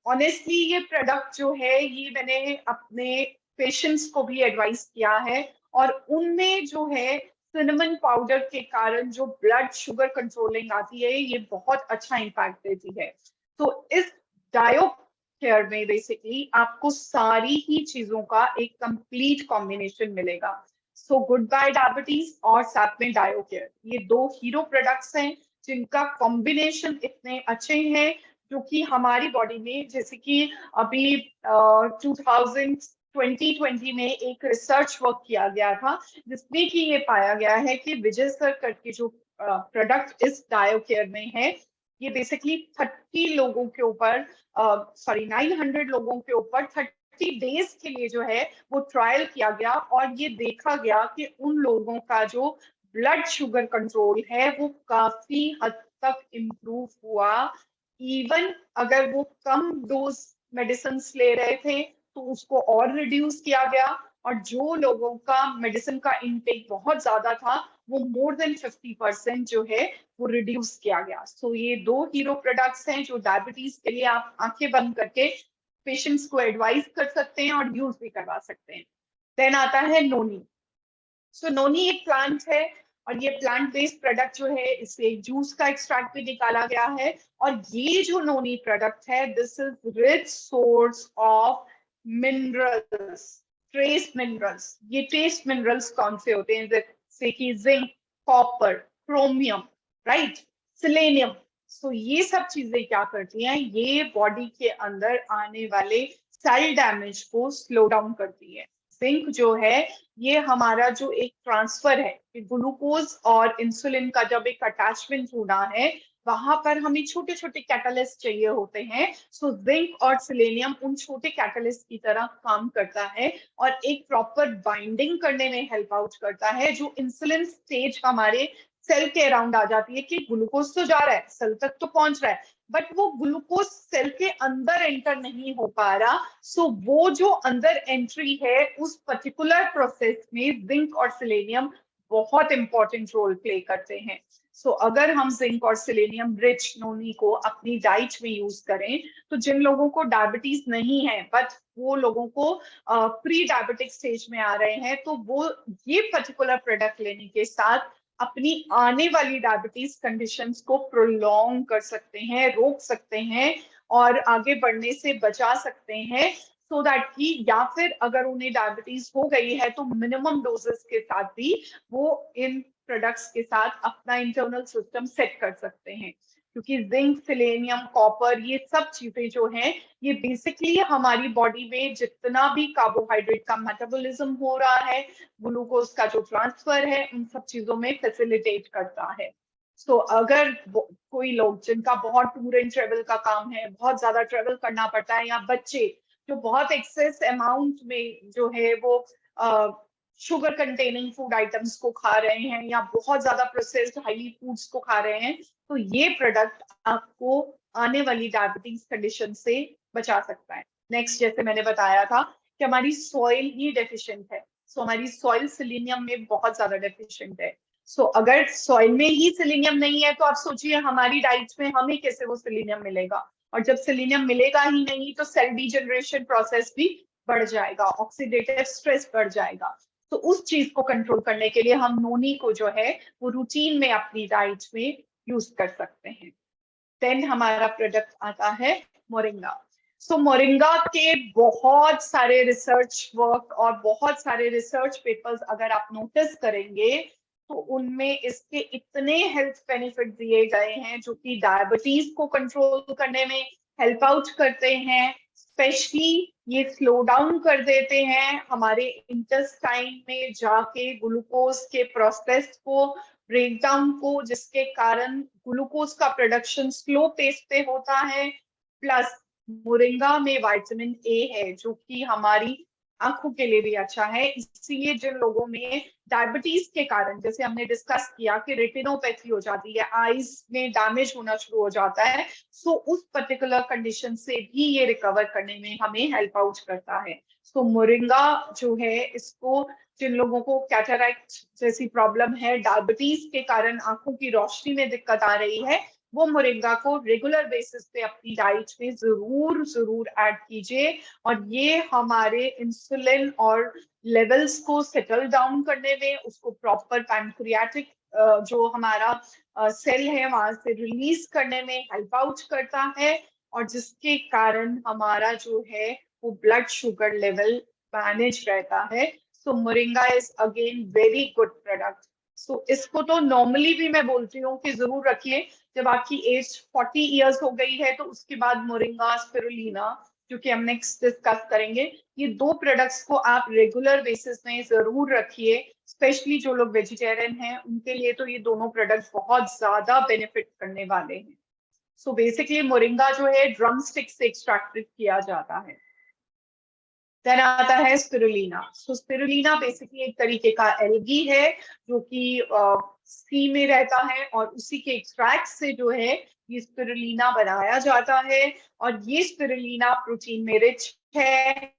ऑनेस्टली ये प्रोडक्ट जो है ये मैंने अपने पेशेंट्स को भी एडवाइस किया है, और उनमें जो है सिनेमन पाउडर के कारण जो ब्लड शुगर कंट्रोलिंग आती है ये बहुत अच्छा इम्पैक्ट देती है। तो इस डायो केयर में बेसिकली आपको सारी ही चीजों का एक कंप्लीट कॉम्बिनेशन मिलेगा। सो गुड बाय डायबिटीज और साथ में डायो केयर, ये दो हीरो प्रोडक्ट्स हैं जिनका कॉम्बिनेशन इतने अच्छे हैं जो कि हमारी बॉडी में, जैसे कि अभी 2020 में एक रिसर्च वर्क किया गया था जिसमें कि ये पाया गया है कि विजय सर करके जो प्रोडक्ट इस डायो केयर में है ये बेसिकली 30 लोगों के ऊपर, सॉरी 900 लोगों के ऊपर 30 डेज के लिए जो है वो ट्रायल किया गया, और ये देखा गया कि उन लोगों का जो ब्लड शुगर कंट्रोल है वो काफी हद तक इम्प्रूव हुआ। इवन अगर वो कम डोज मेडिसिन ले रहे थे तो उसको और रिड्यूस किया गया, और जो लोगों का मेडिसिन का इनटेक बहुत ज्यादा था वो मोर देन 50% जो है वो रिड्यूस किया गया। सो ये दो हीरो प्रोडक्ट्स हैं जो डायबिटीज के लिए आप आंखें बंद करके पेशेंट्स को एडवाइस कर सकते हैं और यूज भी करवा सकते हैं। देन आता है नोनी। सो नोनी एक प्लांट है, और ये प्लांट बेस्ड प्रोडक्ट जो है इससे जूस का एक्सट्रैक्ट भी निकाला गया है, और ये जो नोनी प्रोडक्ट है this is rich source of minerals, trace minerals. ये ट्रेस मिनरल्स कौन से होते हैं, जैसे कि zinc, copper, chromium, right, selenium. So ये सब चीजें क्या करती हैं, ये बॉडी के अंदर आने वाले सेल डैमेज को स्लो डाउन करती है। जिंक जो है ये हमारा जो एक ट्रांसफर है कि ग्लूकोज और इंसुलिन का जब एक अटैचमेंट होना है वहां पर हमें छोटे छोटे कैटलिस्ट चाहिए होते हैं। सो जिंक और सिलेनियम उन छोटे कैटलिस्ट की तरह काम करता है और एक प्रॉपर बाइंडिंग करने में हेल्प आउट करता है, जो इंसुलिन स्टेज हमारे सेल के अराउंड आ जाती है कि ग्लूकोज तो जा रहा है, सेल तक तो पहुंच रहा है, बट वो ग्लूकोज सेल के अंदर एंटर नहीं हो पा रहा। सो वो जो अंदर एंट्री है उस पर्टिकुलर प्रोसेस में जिंक और सिलेनियम बहुत इंपॉर्टेंट रोल प्ले करते हैं। सो अगर हम जिंक और सिलेनियम रिच नोनी को अपनी डाइट में यूज करें तो जिन लोगों को डायबिटीज नहीं है बट वो लोगों को प्री डायबिटिक स्टेज में आ रहे हैं तो वो ये पर्टिकुलर प्रोडक्ट लेने के साथ अपनी आने वाली डायबिटीज कंडीशंस को प्रोलॉन्ग कर सकते हैं, रोक सकते हैं, और आगे बढ़ने से बचा सकते हैं, सो दैट कि या फिर अगर उन्हें डायबिटीज हो गई है तो मिनिमम डोजेस के साथ भी वो इन प्रोडक्ट्स के साथ अपना इंटरनल सिस्टम सेट कर सकते हैं। क्योंकि जिंक, सेलेनियम, कॉपर, ये सब चीजें जो हैं, ये बेसिकली हमारी बॉडी में जितना भी कार्बोहाइड्रेट का मेटाबॉलिज्म हो रहा है, ग्लूकोज का जो ट्रांसफर है, उन सब चीजों में फैसिलिटेट करता है। तो अगर कोई लोग जिनका बहुत टूर एंड ट्रेवल का काम है, बहुत ज्यादा ट्रेवल करना पड़ता है, या बच्चे जो बहुत एक्सेस अमाउंट में जो है वो शुगर कंटेनिंग फूड आइटम्स को खा रहे हैं, या बहुत ज्यादा प्रोसेस्ड हाईली फूड्स को खा रहे हैं, तो ये प्रोडक्ट आपको आने वाली डायबिटीज कंडीशन से बचा सकता है। नेक्स्ट, जैसे मैंने बताया था कि हमारी सॉइल ही डेफिशिएंट है, सो हमारी सॉइल सेलेनियम में बहुत ज्यादा डेफिशिएंट है। सो अगर सॉइल में ही सेलेनियम नहीं है, तो आप सोचिए हमारी डाइट में हमें कैसे वो सेलेनियम मिलेगा। और जब सेलेनियम मिलेगा ही नहीं, तो सेल डीजनरेशन प्रोसेस भी बढ़ जाएगा, ऑक्सीडेटिव स्ट्रेस बढ़ जाएगा। तो उस चीज को कंट्रोल करने के लिए हम नोनी को जो है वो रूटीन में अपनी डाइट में यूज कर सकते हैं। देन हमारा प्रोडक्ट आता है मोरिंगा। सो मोरिंगा के बहुत सारे रिसर्च वर्क और बहुत सारे रिसर्च पेपर्स अगर आप नोटिस करेंगे, तो उनमें इसके इतने हेल्थ बेनिफिट दिए गए हैं जो कि डायबिटीज को कंट्रोल करने में हेल्प आउट करते हैं। स्पेशली ये स्लो डाउन कर देते हैं हमारे इंटेस्टाइन में जाके ग्लूकोज के प्रोसेस को, ब्रेकडाउन को, जिसके कारण ग्लूकोज का प्रोडक्शन स्लो पेस पे होता है। प्लस मोरिंगा में विटामिन ए है जो कि हमारी आंखों के लिए भी अच्छा है। इसीलिए जिन लोगों में डायबिटीज के कारण, जैसे हमने डिस्कस किया कि रेटिनोपैथी हो जाती है, आईज में डैमेज होना शुरू हो जाता है, सो उस पर्टिकुलर कंडीशन से भी ये रिकवर करने में हमें हेल्प आउट करता है। सो मोरिंगा जो है, इसको जिन लोगों को कैटरैक्ट जैसी प्रॉब्लम है, डायबिटीज के कारण आंखों की रोशनी में दिक्कत आ रही है, वो मोरिंगा को रेगुलर बेसिस पे अपनी डाइट में जरूर जरूर ऐड कीजिए। और ये हमारे इंसुलिन और लेवल्स को सेटल डाउन करने में, उसको प्रॉपर पैनक्रियाटिक जो हमारा सेल है वहां से रिलीज करने में हेल्प आउट करता है। और जिसके कारण हमारा जो है वो ब्लड शुगर लेवल मैनेज रहता है। So moringa is again very good product. So इसको तो नॉर्मली भी मैं बोलती हूँ कि जरूर रखिए। जब आपकी एज 40 इयर्स हो गई है, तो उसके बाद मोरिंगा, स्पिरुलिना, जो कि हम नेक्स्ट डिस्कस करेंगे, ये दो प्रोडक्ट्स को आप रेगुलर बेसिस में जरूर रखिए। स्पेशली जो लोग वेजिटेरियन हैं उनके लिए तो ये दोनों प्रोडक्ट्स बहुत ज्यादा बेनिफिट करने वाले हैं। सो बेसिकली मोरिंगा जो है ड्रम स्टिक से एक्सट्रैक्टेड किया जाता है। देन आता है स्पिरुलिना। सो स्पिरुलिना बेसिकली एक तरीके का एल्गी है जो कि सी में रहता है, और उसी के एक्सट्रैक्ट से जो है ये स्पिरुलिना बनाया जाता है। और ये स्पिरुलिना प्रोटीन में रिच है,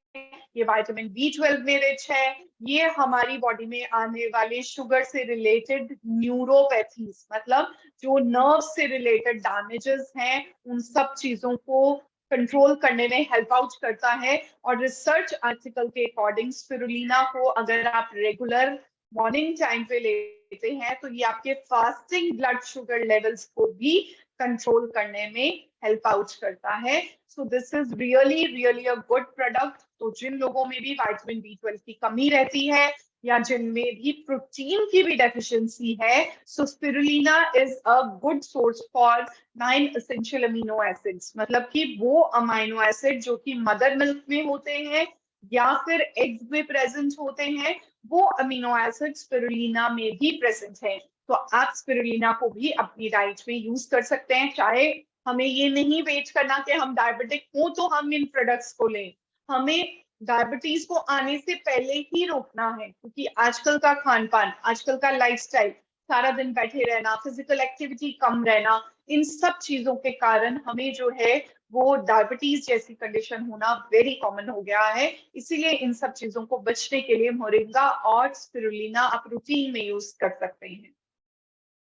ये विटामिन B12 में रिच है। ये हमारी बॉडी में आने वाले शुगर से रिलेटेड न्यूरोपैथीज, मतलब जो नर्व से रिलेटेड डैमेजेस हैं, उन सब चीजों को कंट्रोल करने में हेल्प आउट करता है। और रिसर्च आर्टिकल के अकॉर्डिंग स्पिरुलिना को अगर आप रेगुलर मॉर्निंग टाइम पे लेते हैं, तो ये आपके फास्टिंग ब्लड शुगर लेवल्स को भी कंट्रोल करने में हेल्प आउट करता है। So this is really really a good product. तो जिन लोगों में भी विटामिन B12 की कमी रहती है, या जिनमें भी प्रोटीन की भी डेफिशिएंसी है, so spirulina is a good source for 9 essential amino acids. मतलब कि वो अमीनो एसिड जो कि मदर मिल्क में होते हैं या फिर एग्स में प्रेजेंट होते हैं, वो अमीनो एसिड स्पिरुलिना में भी प्रेजेंट है। तो आप स्पिरुलिना को भी अपनी डाइट में यूज कर सकते हैं। चाहे हमें ये नहीं वेट करना कि हम डायबिटिक हो तो हम इन प्रोडक्ट्स को लें, हमें डायबिटीज को आने से पहले ही रोकना है। क्योंकि आजकल का खान पान, आजकल का लाइफस्टाइल, सारा दिन बैठे रहना, फिजिकल एक्टिविटी कम रहना, इन सब चीजों के कारण हमें जो है वो डायबिटीज जैसी कंडीशन होना वेरी कॉमन हो गया है। इसीलिए इन सब चीजों को बचने के लिए मोरिंगा और स्पिरुलिना आप रूटीन में यूज कर सकते हैं।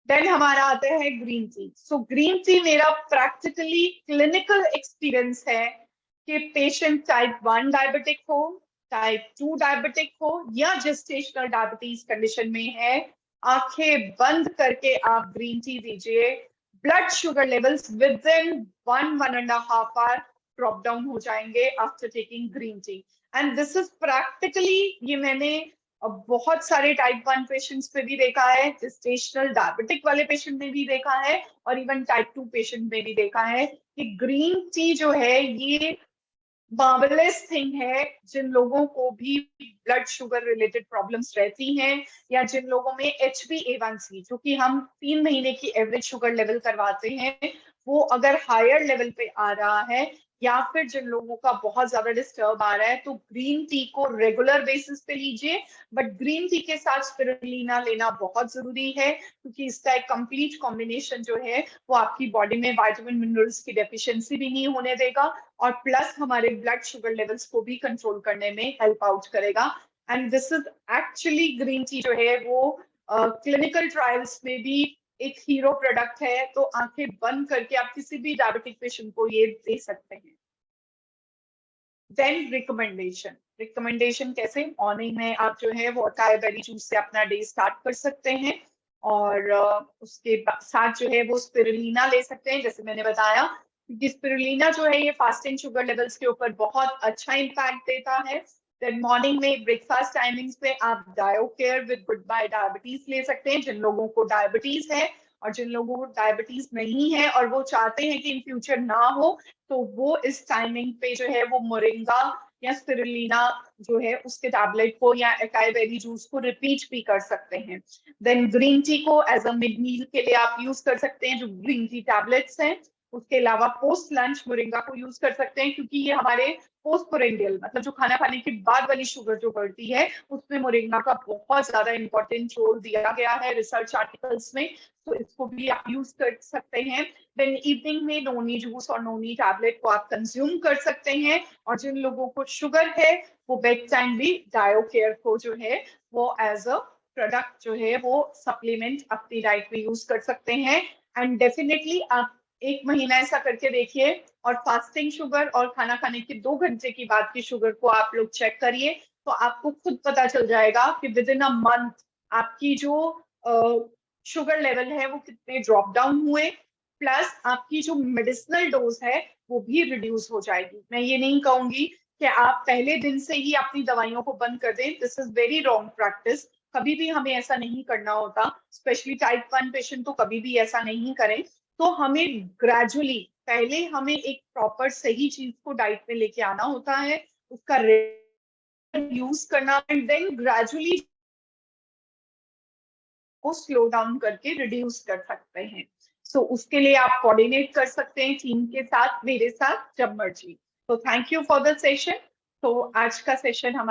देन हमारा आता है green tea. So green tea मेरा प्रैक्टिकली क्लिनिकल एक्सपीरियंस है कि पेशेंट टाइप 1 डायबिटिक हो, टाइप 2 डायबिटिक हो, या जेस्टेशनल डायबिटीज कंडीशन में है, आंखें बंद करके आप ग्रीन टी दीजिए। Blood sugar levels within 1.5 hour drop down हो जाएंगे after taking green tea. And this is practically, ये मैंने बहुत सारे टाइप 1 पेशेंट्स पे भी देखा है, जेस्टेशनल डायबिटिक वाले पेशेंट में भी देखा है, और इवन टाइप 2 पेशेंट में भी देखा है कि ग्रीन टी जो है ये मार्वलस थिंग है जिन लोगों को भी ब्लड शुगर रिलेटेड प्रॉब्लम्स रहती हैं, या जिन लोगों में HbA1c, जो कि हम 3 महीने की एवरेज शुगर लेवल करवाते हैं, वो अगर हायर लेवल पे आ रहा है, या फिर जिन लोगों का बहुत ज्यादा डिस्टर्ब आ रहा है, तो ग्रीन टी को रेगुलर बेसिस पे लीजिए। बट ग्रीन टी के साथ स्पिरुलिना लेना बहुत जरूरी है, क्योंकि इसका एक कंप्लीट कॉम्बिनेशन जो है वो आपकी बॉडी में विटामिन मिनरल्स की डेफिशिएंसी भी नहीं होने देगा, और प्लस हमारे ब्लड शुगर लेवल्स को भी कंट्रोल करने में हेल्प आउट करेगा। And this is actually, green tea जो है वो क्लिनिकल ट्रायल्स में भी एक हीरो प्रोडक्ट है, तो आंखें बंद करके आप किसी भी डायबिटिक पेशेंट को ये दे सकते हैं। देन रिकमेंडेशन कैसे, मॉर्निंग में आप जो है वो अकाई बेरी जूस से अपना डे स्टार्ट कर सकते हैं, और उसके साथ जो है वो स्पिरुलिना ले सकते हैं, जैसे मैंने बताया, क्योंकि स्पिरुलिना जो है ये फास्टिंग शुगर लेवल्स के ऊपर बहुत अच्छा इम्पैक्ट देता है। देन मॉर्निंग में ब्रेकफास्ट टाइमिंग्स पे आप डायोकेयर विद गुड बाय डायबिटीज ले सकते हैं, जिन लोगों को डायबिटीज है, और जिन लोगों को डायबिटीज नहीं है और वो चाहते हैं कि इन फ्यूचर ना हो, तो वो इस टाइमिंग पे जो है वो मोरिंगा या स्पिरुलिना जो है उसके टैबलेट को या एकाई बेरी जूस को रिपीट भी कर सकते हैं। देन ग्रीन टी को एज अ मिड मील के लिए आप यूज कर सकते हैं, जो ग्रीन टी टैबलेट्स हैं। उसके अलावा पोस्ट लंच मोरिंगा को यूज कर सकते हैं, क्योंकि ये हमारे पोस्ट पोरेंडियल, मतलब जो खाना खाने के बाद वाली शुगर जो बढ़ती है, उसमें मोरिंगा का बहुत ज्यादा इंपॉर्टेंट रोल दिया गया है रिसर्च आर्टिकल्स में, तो इसको भी आप यूज कर सकते हैं। देन इवनिंग में नोनी जूस और नोनी टैबलेट को आप कंज्यूम कर सकते हैं, और जिन लोगों को शुगर है वो बेड टाइम भी डायोकेयर को जो है वो एज अ प्रोडक्ट जो है वो सप्लीमेंट अपनी डाइट में यूज कर सकते हैं। एंड डेफिनेटली आप 1 महीना ऐसा करके देखिए, और फास्टिंग शुगर और खाना खाने के 2 घंटे की बाद की शुगर को आप लोग चेक करिए, तो आपको खुद पता चल जाएगा कि विद इन अ मंथ आपकी जो शुगर लेवल है वो कितने ड्रॉप डाउन हुए, प्लस आपकी जो मेडिसिनल डोज है वो भी रिड्यूस हो जाएगी। मैं ये नहीं कहूंगी कि आप पहले दिन से ही अपनी दवाइयों को बंद कर दें, this is very wrong practice, कभी भी हमें ऐसा नहीं करना होता, स्पेशली टाइप 1 पेशेंट तो कभी भी ऐसा नहीं करें। तो हमें ग्रेजुअली, पहले हमें एक प्रॉपर सही चीज को डाइट में लेके आना होता है, उसका यूज करना, एंड देन ग्रेजुअली को स्लो डाउन करके रिड्यूस कर सकते हैं। सो उसके लिए आप कोऑर्डिनेट कर सकते हैं टीम के साथ, मेरे साथ, जब मर्जी। तो thank you for the session. तो आज का सेशन हमारा